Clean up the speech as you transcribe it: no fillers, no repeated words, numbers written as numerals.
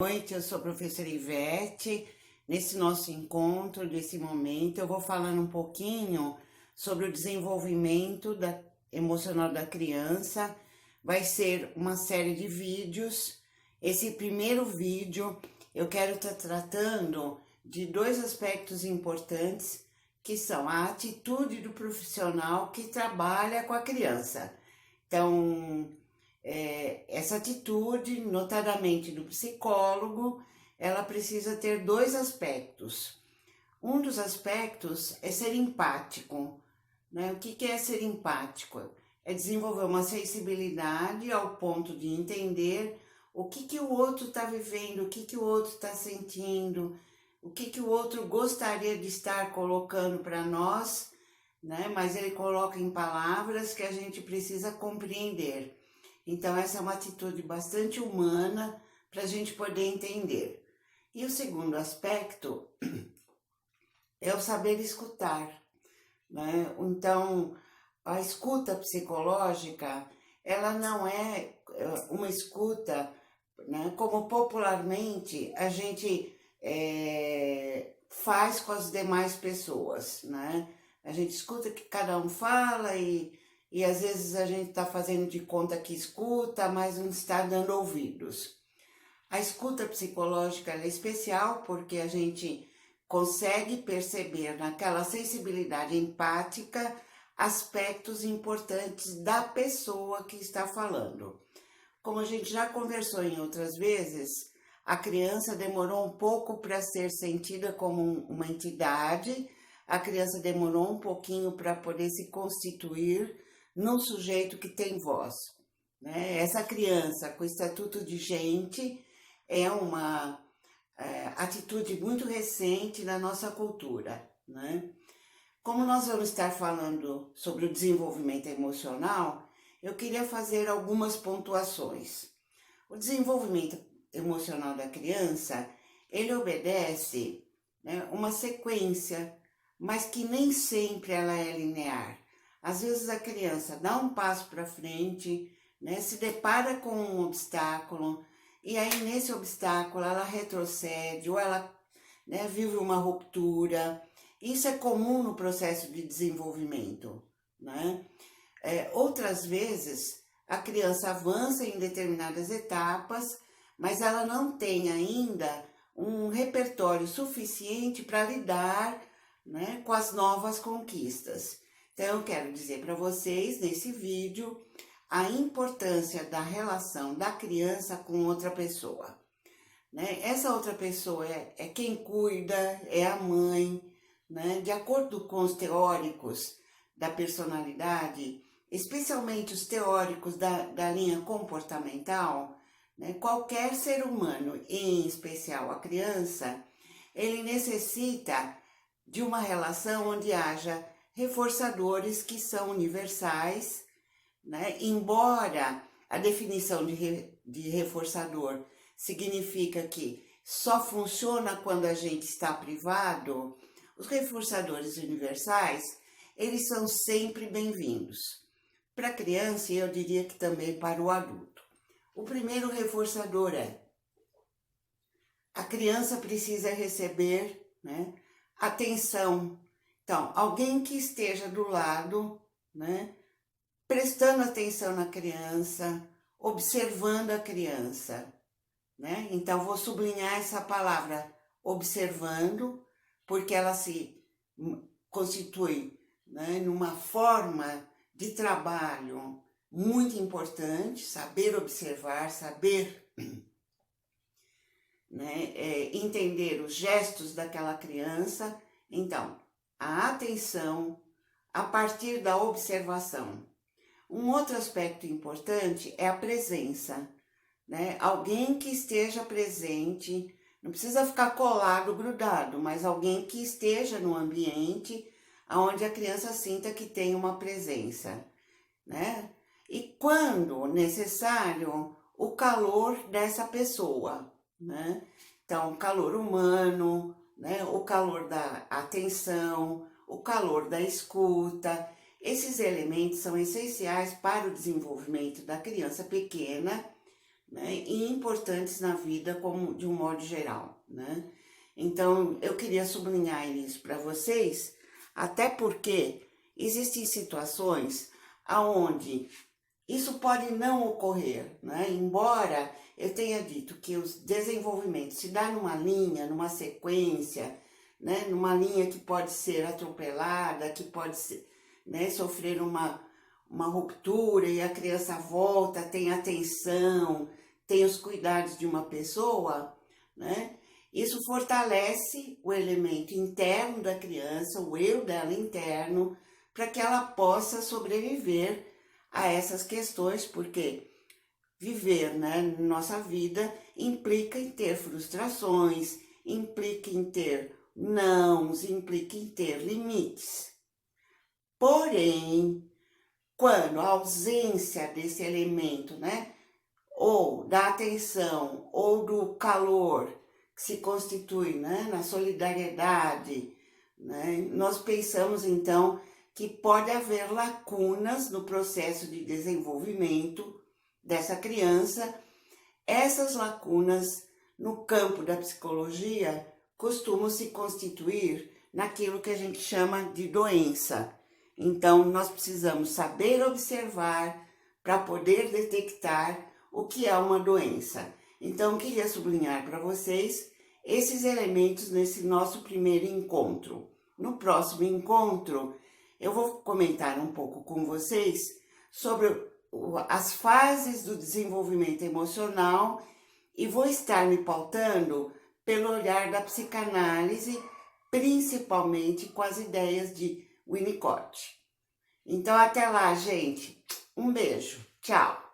Boa noite, eu sou a professora Ivete. Nesse nosso encontro, desse momento, eu vou falando um pouquinho sobre o desenvolvimento emocional da criança. Vai ser uma série de vídeos. Esse primeiro vídeo eu quero estar tratando de dois aspectos importantes, que são a atitude do profissional que trabalha com a criança. Então, essa atitude, notadamente do psicólogo, ela precisa ter dois aspectos. Um dos aspectos é ser empático, né? O que é ser empático? É desenvolver uma sensibilidade ao ponto de entender o que o outro está vivendo, o que o outro está sentindo, o que o outro gostaria de estar colocando para nós, né? Mas ele coloca em palavras que a gente precisa compreender. Então, essa é uma atitude bastante humana para a gente poder entender. E o segundo aspecto é o saber escutar, né? Então, a escuta psicológica, ela não é uma escuta, né, como popularmente a gente faz com as demais pessoas, né? A gente escuta o que cada um fala e às vezes a gente está fazendo de conta que escuta, mas não está dando ouvidos. A escuta psicológica é especial porque a gente consegue perceber naquela sensibilidade empática aspectos importantes da pessoa que está falando. Como a gente já conversou em outras vezes, a criança demorou um pouco para ser sentida como uma entidade, a criança demorou um pouquinho para poder se constituir num sujeito que tem voz, né? Essa criança com estatuto de gente é uma atitude muito recente na nossa cultura, né? Como nós vamos estar falando sobre o desenvolvimento emocional, eu queria fazer algumas pontuações. O desenvolvimento emocional da criança, ele obedece, né, uma sequência, mas que nem sempre ela é linear. Às vezes a criança dá um passo para frente, né, se depara com um obstáculo, e aí nesse obstáculo ela retrocede, ou ela, né, vive uma ruptura. Isso é comum no processo de desenvolvimento, né? Outras vezes a criança avança em determinadas etapas, mas ela não tem ainda um repertório suficiente para lidar, né, com as novas conquistas. Então, eu quero dizer para vocês, nesse vídeo, a importância da relação da criança com outra pessoa, né? Essa outra pessoa é quem cuida, é a mãe, né? De acordo com os teóricos da personalidade, especialmente os teóricos da linha comportamental, né? Qualquer ser humano, em especial a criança, ele necessita de uma relação onde haja reforçadores que são universais, né? Embora a definição de reforçador significa que só funciona quando a gente está privado, os reforçadores universais, eles são sempre bem-vindos. Para a criança, e eu diria que também para o adulto. O primeiro reforçador é: a criança precisa receber, né, atenção. Então, alguém que esteja do lado, né, prestando atenção na criança, observando a criança, né? Então, vou sublinhar essa palavra observando, porque ela se constitui, né, numa forma de trabalho muito importante, saber observar, saber, né, entender os gestos daquela criança. Então, a atenção a partir da observação. Um outro aspecto importante é a presença, né? Alguém que esteja presente, não precisa ficar colado, grudado, mas alguém que esteja no ambiente onde a criança sinta que tem uma presença, né? E quando necessário, o calor dessa pessoa, né? Então, o calor humano, né? O calor da atenção, o calor da escuta. Esses elementos são essenciais para o desenvolvimento da criança pequena, né, e importantes na vida como de um modo geral, né? Então, eu queria sublinhar isso para vocês, até porque existem situações aonde isso pode não ocorrer, né? Embora eu tenha dito que os desenvolvimentos se dá numa linha, numa sequência, né? Numa linha que pode ser atropelada, que pode ser, né, sofrer uma ruptura e a criança volta, tem atenção, tem os cuidados de uma pessoa, né? Isso fortalece o elemento interno da criança, o eu dela interno, para que ela possa sobreviver a essas questões, porque viver, né, nossa vida implica em ter frustrações, implica em ter nãos, implica em ter limites. Porém, quando a ausência desse elemento, né, ou da atenção, ou do calor que se constitui, né, na solidariedade, né, nós pensamos então que pode haver lacunas no processo de desenvolvimento dessa criança. Essas lacunas no campo da psicologia costumam se constituir naquilo que a gente chama de doença. Então, nós precisamos saber observar para poder detectar o que é uma doença. Então, eu queria sublinhar para vocês esses elementos nesse nosso primeiro encontro. No próximo encontro, eu vou comentar um pouco com vocês sobre as fases do desenvolvimento emocional e vou estar me pautando pelo olhar da psicanálise, principalmente com as ideias de Winnicott. Então, até lá, gente. Um beijo. Tchau.